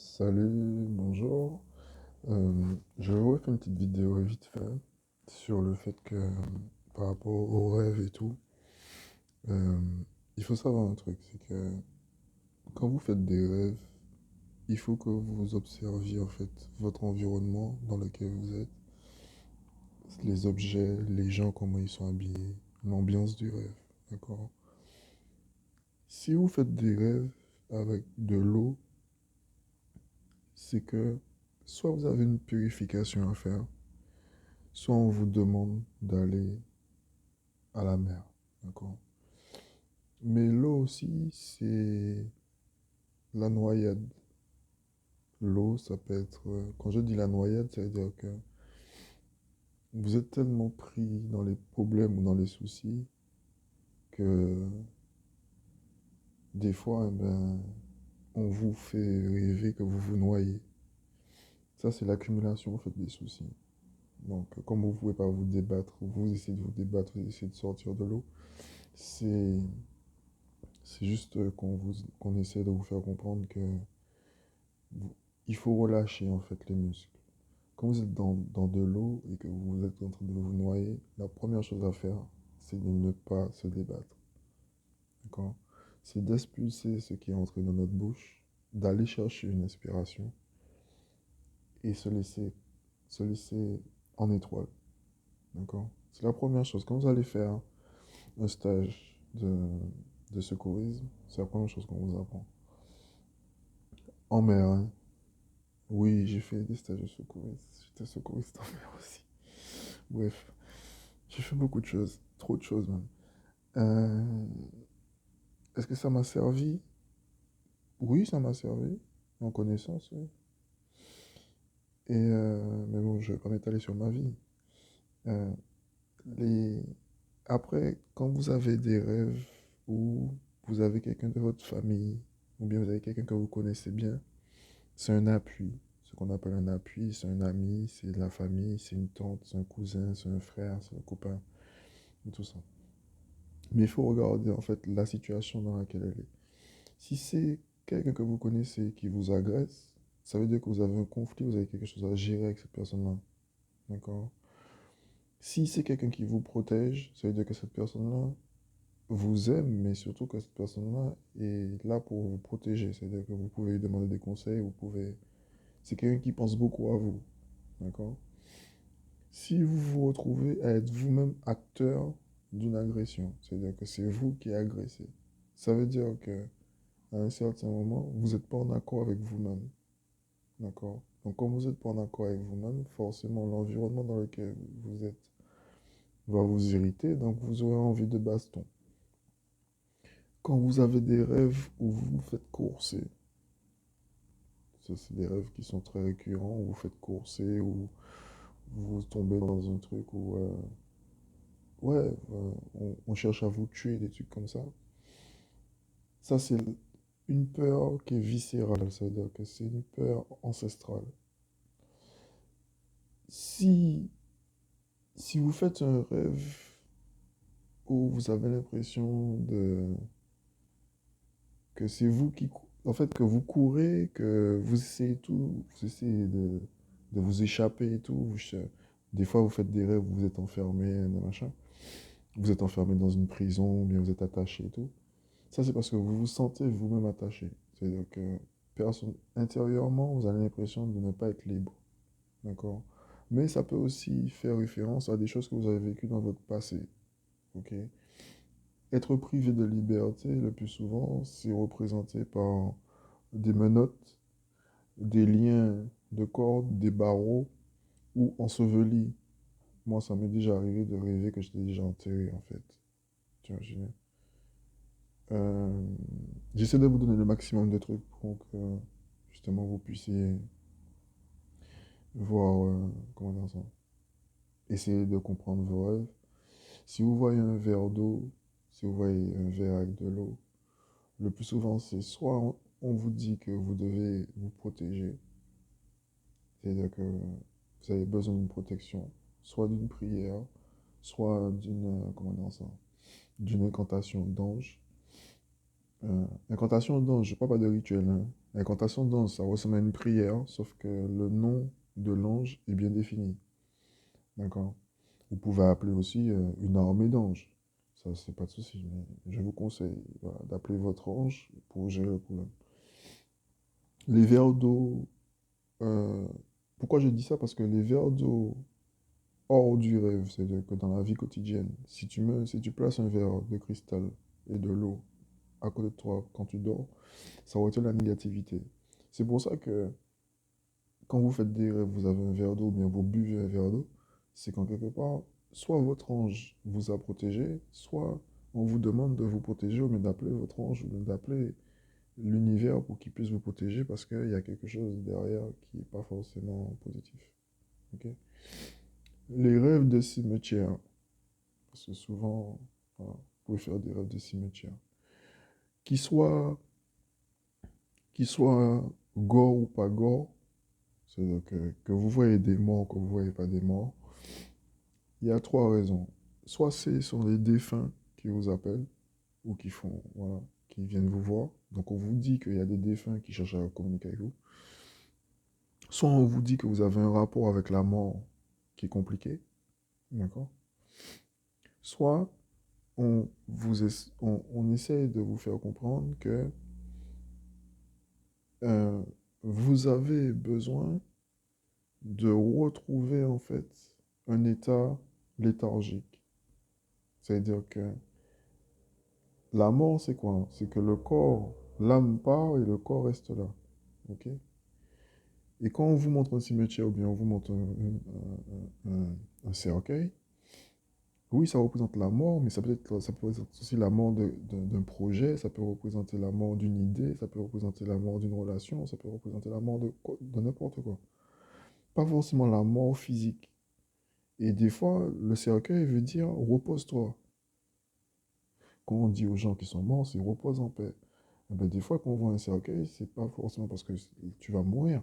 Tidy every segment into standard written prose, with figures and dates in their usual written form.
Salut, bonjour. Je vais faire une petite vidéo vite fait sur le fait que par rapport aux rêves et tout, euh, il faut savoir un truc, c'est que quand vous faites des rêves, il faut que vous observiez en fait votre environnement dans lequel vous êtes, les objets, les gens, comment ils sont habillés, l'ambiance du rêve, d'accord? Si vous faites des rêves avec de l'eau, c'est que soit vous avez une purification à faire, soit on vous demande d'aller à la mer. D'accord? Mais l'eau aussi, c'est la noyade. L'eau, ça peut être. Quand je dis la noyade, ça veut dire que vous êtes tellement pris dans les problèmes ou dans les soucis que des fois, eh ben, on vous fait rêver que vous vous noyez. Ça, c'est l'accumulation en fait, des soucis. Donc, comme vous ne pouvez pas vous débattre, vous essayez de vous débattre, vous essayez de sortir de l'eau, c'est c'est juste qu'on essaie de vous faire comprendre que il faut relâcher en fait les muscles. Quand vous êtes dans de l'eau et que vous êtes en train de vous noyer, la première chose à faire, c'est de ne pas se débattre. D'accord? C'est d'expulser ce qui est entré dans notre bouche, d'aller chercher une inspiration et se laisser en étoile. D'accord? C'est la première chose. Quand vous allez faire un stage de secourisme, c'est la première chose qu'on vous apprend. En mer, hein. Oui, j'ai fait des stages de secourisme. J'étais secouriste en mer aussi. Bref, j'ai fait beaucoup de choses. Trop de choses même. Euh, Est-ce que ça m'a servi? Oui, ça m'a servi, en connaissance, oui. Mais bon, je ne vais pas m'étaler sur ma vie. Euh, les... Après, quand vous avez des rêves où vous avez quelqu'un de votre famille, ou bien vous avez quelqu'un que vous connaissez bien, c'est un appui. Ce qu'on appelle un appui, c'est un ami, c'est de la famille, c'est une tante, c'est un cousin, c'est un frère, c'est un copain, et tout ça. Mais il faut regarder en fait la situation dans laquelle elle est. Si c'est quelqu'un que vous connaissez qui vous agresse, ça veut dire que vous avez un conflit, vous avez quelque chose à gérer avec cette personne-là. D'accord? Si c'est quelqu'un qui vous protège, ça veut dire que cette personne-là vous aime, mais surtout que cette personne-là est là pour vous protéger. C'est-à-dire que vous pouvez lui demander des conseils, vous pouvez... C'est quelqu'un qui pense beaucoup à vous. D'accord? Si vous vous retrouvez à être vous-même acteur d'une agression, c'est-à-dire que c'est vous qui agressez, ça veut dire que à un certain moment, vous n'êtes pas en accord avec vous-même. D'accord? Donc, quand vous n'êtes pas en accord avec vous-même, forcément, l'environnement dans lequel vous êtes va vous irriter, donc vous aurez envie de baston. Quand vous avez des rêves où vous vous faites courser, ça, c'est des rêves qui sont très récurrents, où vous faites courser, où vous tombez dans un truc où, ouais, on cherche à vous tuer, des trucs comme ça, c'est une peur qui est viscérale, ça veut dire que c'est une peur ancestrale. Si, si vous faites un rêve où vous avez l'impression que c'est vous qui, en fait, que vous courez, que vous essayez tout, vous essayez de vous échapper et tout. Des fois, vous faites des rêves où vous êtes enfermé, machin. Vous êtes enfermé dans une prison, ou bien vous êtes attaché et tout. Ça, c'est parce que vous vous sentez vous-même attaché. C'est-à-dire que intérieurement, vous avez l'impression de ne pas être libre. D'accord? Mais ça peut aussi faire référence à des choses que vous avez vécues dans votre passé. Ok? Être privé de liberté, le plus souvent, c'est représenté par des menottes, des liens de corde, des barreaux ou ensevelis. Moi, ça m'est déjà arrivé de rêver que j'étais déjà enterré, en fait. Tu imagines? Euh, J'essaie de vous donner le maximum de trucs pour que, justement, vous puissiez voir, comment dire ça, essayer de comprendre vos rêves. Si vous voyez un verre d'eau, si vous voyez un verre avec de l'eau, le plus souvent, c'est soit on vous dit que vous devez vous protéger, c'est-à-dire que vous avez besoin d'une protection, soit d'une prière, soit d'une, comment dire ça, d'une incantation d'ange, Incantation d'ange, je ne parle pas de rituel, hein. Incantation d'ange, ça ressemble à une prière, sauf que le nom de l'ange est bien défini. D'accord? Vous pouvez appeler aussi une armée d'anges. Ça, c'est pas de souci. Mais je vous conseille, voilà, d'appeler votre ange pour gérer le problème. Les verres d'eau. euh, Pourquoi je dis ça? Parce que les verres d'eau hors du rêve, c'est-à-dire que dans la vie quotidienne, si tu places un verre de cristal et de l'eau à côté de toi quand tu dors, ça retient la négativité. C'est pour ça que quand vous faites des rêves, vous avez un verre d'eau, ou bien vous buvez un verre d'eau, c'est qu'en quelque part, soit votre ange vous a protégé, soit on vous demande de vous protéger au lieu d'appeler votre ange, au lieu d'appeler l'univers pour qu'il puisse vous protéger parce qu'il y a quelque chose derrière qui n'est pas forcément positif. Ok. Les rêves de cimetière, parce que souvent, voilà, vous pouvez faire des rêves de cimetière, qui soient, qui soient gore ou pas gore, c'est-à-dire que vous voyez des morts, que vous ne voyez pas des morts. Il y a trois raisons. Soit ce sont les défunts qui vous appellent ou qui font, voilà, qui viennent vous voir. Donc on vous dit qu'il y a des défunts qui cherchent à communiquer avec vous. Soit on vous dit que vous avez un rapport avec la mort qui est compliqué, d'accord? Soit on essaie de vous faire comprendre que euh, vous avez besoin de retrouver en fait un état léthargique. C'est-à-dire que la mort, c'est quoi? C'est que le corps, l'âme part et le corps reste là. Ok? Et quand on vous montre un cimetière ou bien on vous montre un cercueil, oui, ça représente la mort, mais ça peut représenter aussi la mort d'un projet, ça peut représenter la mort d'une idée, ça peut représenter la mort d'une relation, ça peut représenter la mort de n'importe quoi. Pas forcément la mort physique. Et des fois, le cercueil veut dire repose-toi. Quand on dit aux gens qui sont morts, c'est repose en paix. Eh ben, des fois, quand on voit un cercueil, c'est pas forcément parce que tu vas mourir,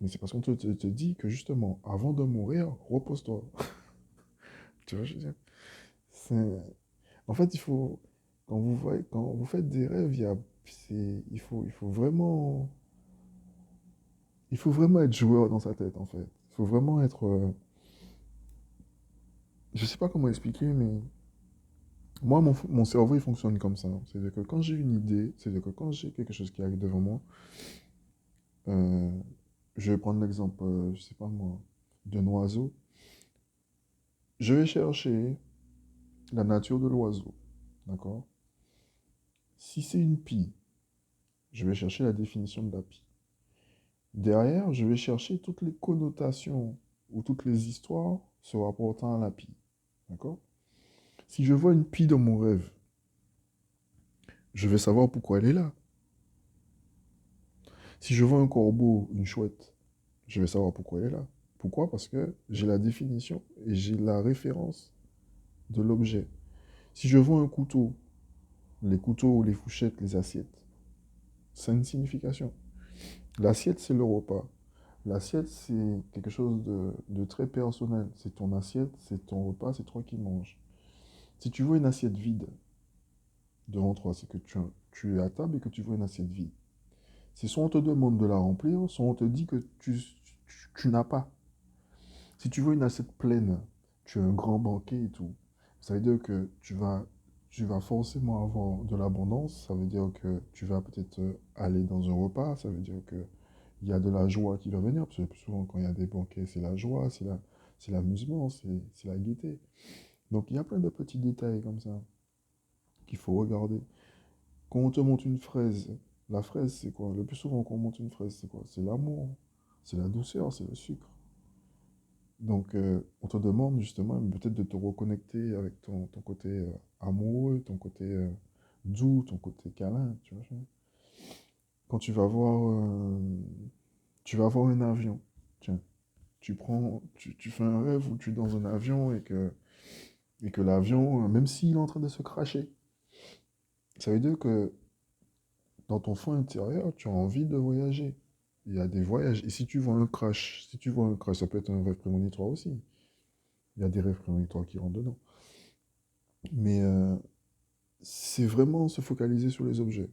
mais c'est parce qu'on te dit que justement, avant de mourir, repose-toi. Tu vois, je veux dire. C'est- En fait, quand vous faites des rêves, il faut vraiment être joueur dans sa tête, en fait. Il faut vraiment être, je sais pas comment expliquer, mais moi, mon cerveau, il fonctionne comme ça. C'est-à-dire que quand j'ai une idée, c'est-à-dire que quand j'ai quelque chose qui arrive devant moi, euh, je vais prendre l'exemple, je sais pas moi, d'un oiseau. Je vais chercher la nature de l'oiseau, d'accord? Si c'est une pie, je vais chercher la définition de la pie. Derrière, je vais chercher toutes les connotations ou toutes les histoires se rapportant à la pie, d'accord? Si je vois une pie dans mon rêve, je vais savoir pourquoi elle est là. Si je vois un corbeau, une chouette, je vais savoir pourquoi elle est là. Pourquoi? Parce que j'ai la définition et j'ai la référence de l'objet. Si je vois un couteau, les couteaux, les fourchettes, les assiettes, ça a une signification. L'assiette, c'est le repas. L'assiette, c'est quelque chose de très personnel. C'est ton assiette, c'est ton repas, c'est toi qui manges. Si tu vois une assiette vide devant toi, c'est que tu es à table et que tu vois une assiette vide. C'est soit on te demande de la remplir, soit on te dit que tu n'as pas. Si tu vois une assiette pleine, tu as un grand banquet et tout, ça veut dire que tu vas forcément avoir de l'abondance, ça veut dire que tu vas peut-être aller dans un repas, ça veut dire que il y a de la joie qui va venir, parce que plus souvent quand il y a des banquets, c'est la joie, c'est l'amusement, c'est la gaieté. Donc il y a plein de petits détails comme ça qu'il faut regarder. Quand on te montre une fraise, la fraise c'est quoi? Le plus souvent quand on montre une fraise, c'est quoi? C'est l'amour, c'est la douceur, c'est le sucre. Donc on te demande justement peut-être de te reconnecter avec ton côté amoureux, ton côté doux, ton côté câlin, tu vois. Quand tu vas voir un avion, tiens. Tu fais un rêve où tu es dans un avion et que l'avion, même s'il est en train de se cracher, ça veut dire que dans ton fond intérieur, tu as envie de voyager. Il y a des voyages. Et si tu vois un crash, ça peut être un rêve prémonitoire aussi. Il y a des rêves prémonitoires qui rentrent dedans. Mais c'est vraiment se focaliser sur les objets.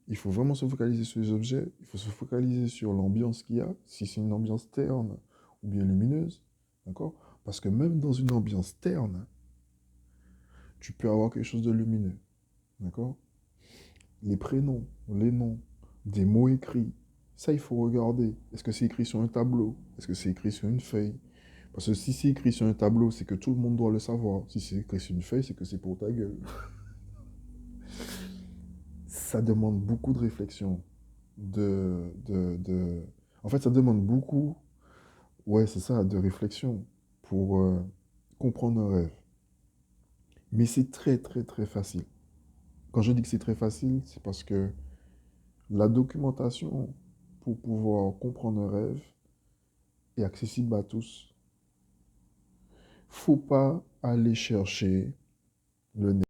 Il faut vraiment se focaliser sur les objets, il faut se focaliser sur l'ambiance qu'il y a, si c'est une ambiance terne ou bien lumineuse, d'accord? Parce que même dans une ambiance terne, tu peux avoir quelque chose de lumineux, d'accord? Les prénoms, les noms, des mots écrits, ça il faut regarder. Est-ce que c'est écrit sur un tableau? Est-ce que c'est écrit sur une feuille? Parce que si c'est écrit sur un tableau, c'est que tout le monde doit le savoir. Si c'est écrit sur une feuille, c'est que c'est pour ta gueule. Ça demande beaucoup de réflexion. En fait, ça demande beaucoup, ouais, c'est ça, de réflexion pour comprendre un rêve. Mais c'est très, très, très facile. Quand je dis que c'est très facile, c'est parce que la documentation pour pouvoir comprendre un rêve est accessible à tous. Faut pas aller chercher le